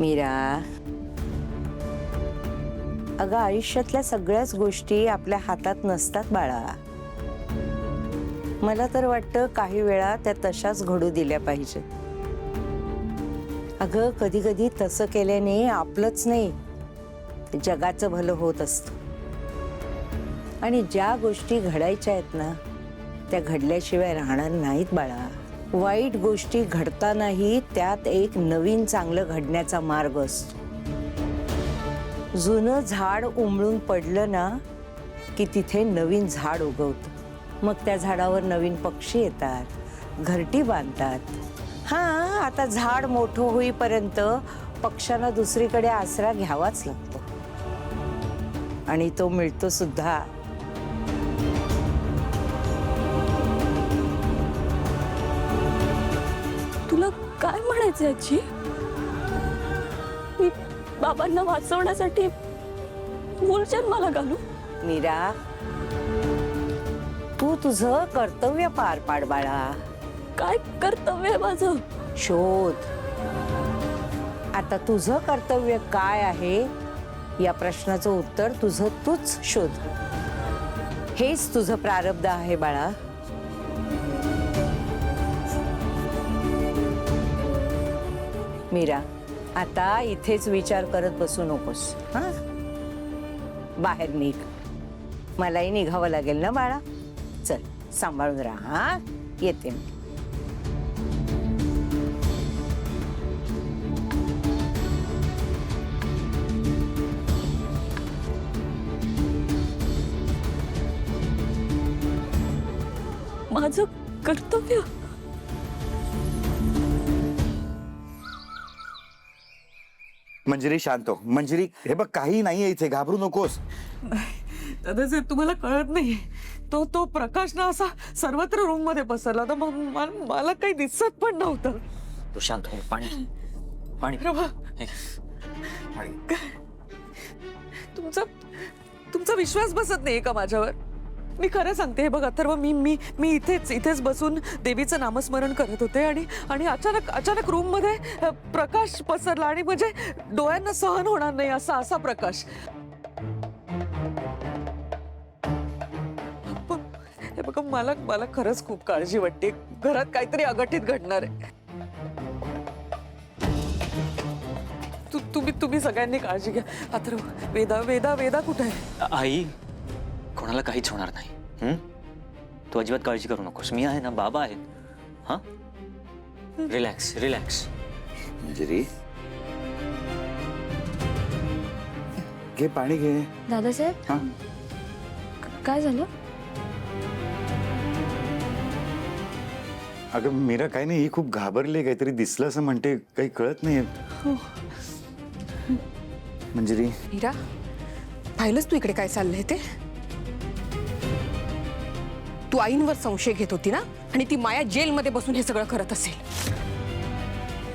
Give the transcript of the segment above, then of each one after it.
मीरा, अगं आयुष्यातल्या सगळ्याच गोष्टी आपल्या हातात नसतात बाळा. मला तर वाटतं काही वेळा त्या तशाच घडू दिल्या पाहिजेत. अगं कधी कधी तसं केल्याने आपलंच नाही जगाचं भलं होत असतं. आणि ज्या गोष्टी घडायच्या आहेत ना त्या घडल्याशिवाय राहणार नाहीत बाळा. वाईट गोष्टी घडतानाही त्यात एक नवीन चांगलं घडण्याचा मार्ग असतो. जुनं झाड उमळून पडलं ना की तिथे नवीन झाड उगवतं. मग त्या झाडावर नवीन पक्षी येतात, घरटी बांधतात. हां, आता झाड मोठं होईपर्यंत पक्ष्यांना दुसरीकडे आसरा घ्यावाच लागतो आणि तो मिळतो सुद्धा. तुला काय म्हणायचं आजी? मी बाबांना वाचवण्यासाठी मूल जन्माला घालू? मीरा, तू तुझं कर्तव्य पार पाड बाळा. काय कर्तव्य आहे माझं? शोध. आता तुझं कर्तव्य काय आहे या प्रश्नाचं उत्तर तुझं तूच शोध. हेच तुझं प्रारब्ध आहे बाळा. मीरा, आता इथेच विचार करत बसू नकोस. हां, बाहेर निघ. मलाही निघावं लागेल ना बाळा. चल, सांभाळून राहा. हां, येते मी. माझं कर्तव्य? मंजिरी शांत हो. मंजिरी, हे बघ काही नाहीये इथे, घाबरू नकोस. दादासाहेब, तुम्हाला कळत नाही. तो प्रकाश ना असा सर्वत्र रूम मध्ये पसरला तर मला काही दिसत पण नव्हतं. तू शांत हो. पाणी पाणी प्रभा, तुमचा विश्वास बसत नाही का माझ्यावर? मी खरं सांगते. हे बघ अथर्व, मी इथेच बसून देवीचं नामस्मरण करत होते आणि अचानक रूम मध्ये प्रकाश पसरला आणि म्हणजे डोळ्यांना सहन होणार नाही असा प्रकाश. हे बघा, मला खरंच खूप काळजी वाटते. घरात काहीतरी अघटित घडणार आहे. तुम्ही सगळ्यांनी काळजी घ्या. अथर्व, वेदा कुठे आहे? आई, कोणाला काहीच होणार नाही. तू अजिबात काळजी करू नकोस. मी आहे ना, बाबा आहेत. हा, रिलॅक्स रिलॅक्स. मंजिरी, घे पाणी घे. दादासाहेब, हा, काय झालं? अगं मीरा, काही नाही, ही खूप घाबरली. काहीतरी दिसलं असं म्हणते, काही कळत नाही. मंजिरी, मीरा, पाहिलंस तू इकडे काय चाललंय ते? तू आईंवर संशय घेत होती ना, आणि ती माया जेलमध्ये बसून हे सगळं करत असेल.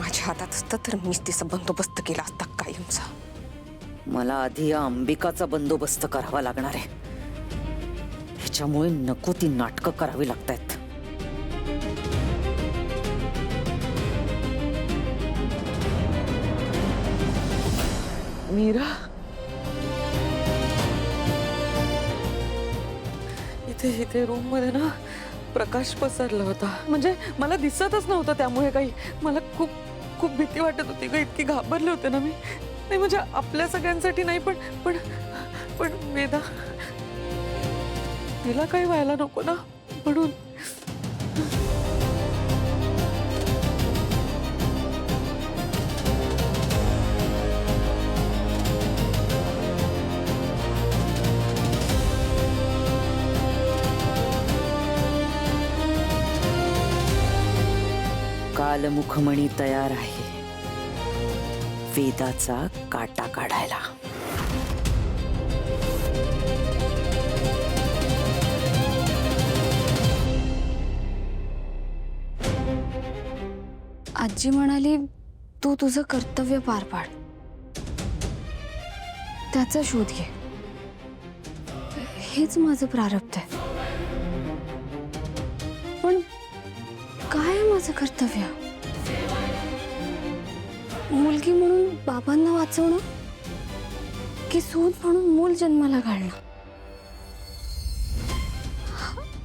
माझ्या हातात असतं तर मीच तिचा बंदोबस्त केला असता कायमचा. मला आधी या अंबिकाचा बंदोबस्त करावा लागणार आहे. ह्याच्यामुळे नको ती नाटकं करावी लागतायत. मीरा, इथे रूम मध्ये ना प्रकाश पसरला होता. म्हणजे मला दिसतच नव्हतं, त्यामुळे काही मला खूप भीती वाटत होती ग. इतकी घाबरले होते ना मी. नाही म्हणजे आपल्या सगळ्यांसाठी नाही, पण वेदा, तिला काही व्हायला नको ना म्हणून. कालमुखमणी तयार आहे वेदाचा काटा काढायला. आजी म्हणाली, तू तुझं कर्तव्य पार पाड, त्याचा शोध घे. हेच माझं प्रारब्ध आहे. पण काय माझं कर्तव्य? मुलगी म्हणून बाबांना वाचवणं की सून म्हणून मूल जन्माला घालणं?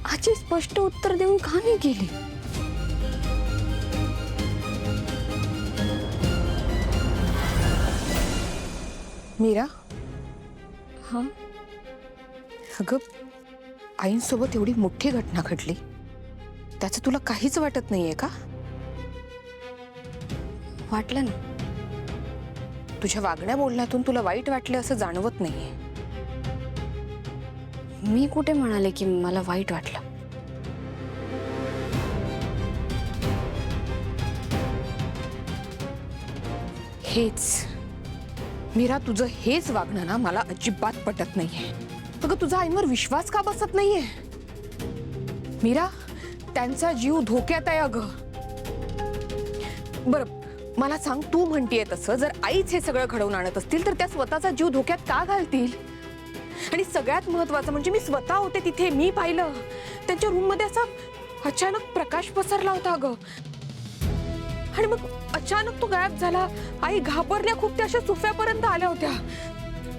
आजी स्पष्ट उत्तर देऊन का नाही गेली? मीरा, हा, अगं आईंसोबत एवढी मोठी घटना घडली, त्याचं तुला काहीच वाटत नाहीये का? वाटलं ना. तुझ्या वागण्या बोलण्यातून तुला वाईट वाटलं असं जाणवत नाहीये. मी कुठे म्हणाले की मला वाईट वाटलं? हेच मीरा, तुझं हेच वागणं ना मला अजिबात पटत नाहीये. अगं तुझा आईंवर विश्वास का बसत नाहीये? मीरा, त्यांचा जीव धोक्यात आहे अगं. बरं मला सांग, तू म्हणतीये तसं जर आईच हे सगळं घडवून आणत असतील तर त्या स्वतःचा जीव धोक्यात का घालतील? आणि सगळ्यात महत्वाचं म्हणजे मी स्वतः होते तिथे, मी पाहिलं त्यांच्या रूम मध्ये असा अचानक प्रकाश पसरला होता अगं. आणि मग अचानक तो गायब झाला. आई घाबरल्या खूप, त्या अशा सोफ्यापर्यंत आल्या होत्या.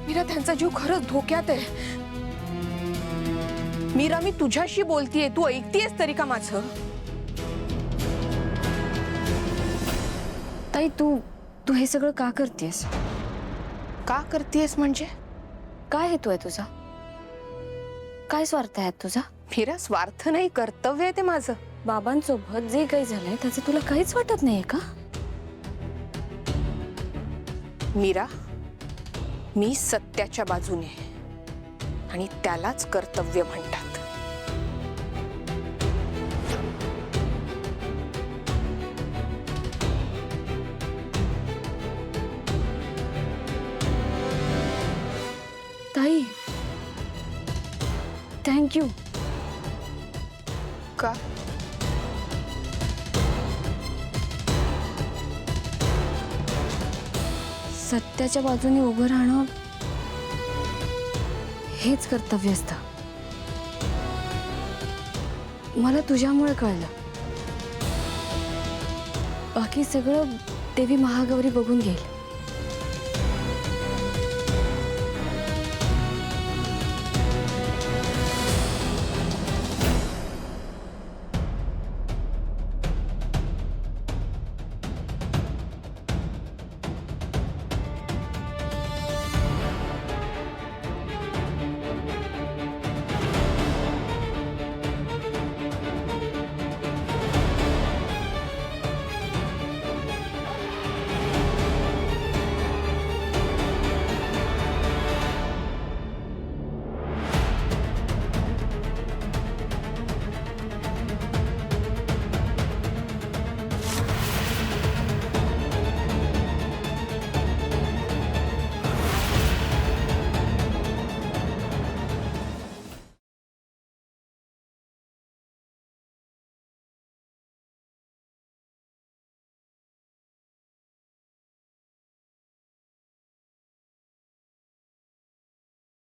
मीरा, त्यांचा जीव खरंच धोक्यात आहे. मीरा, मी तुझ्याशी बोलतीये, तू ऐकतेस तरी का माझं? ताई, तू हे सगळं का करतेस? का करतेस म्हणजे? काय हेतू आहे तुझा? काय स्वार्थ आहे तुझा? मीरा, स्वार्थ नाही, कर्तव्य आहे ते माझं. बाबांसोबत जे काही झालंय त्याचं तुला काहीच वाटत नाहीये का? मीरा, मी सत्याच्या बाजूने आणि त्यालाच कर्तव्य म्हणतात. ताई, थँक्यू. का? सत्याच्या बाजूने उभं राहणं हेच कर्तव्य असतं. मला तुझ्यामुळे कळलं. बाकी सगळं देवी महागौरी बघून घेईल.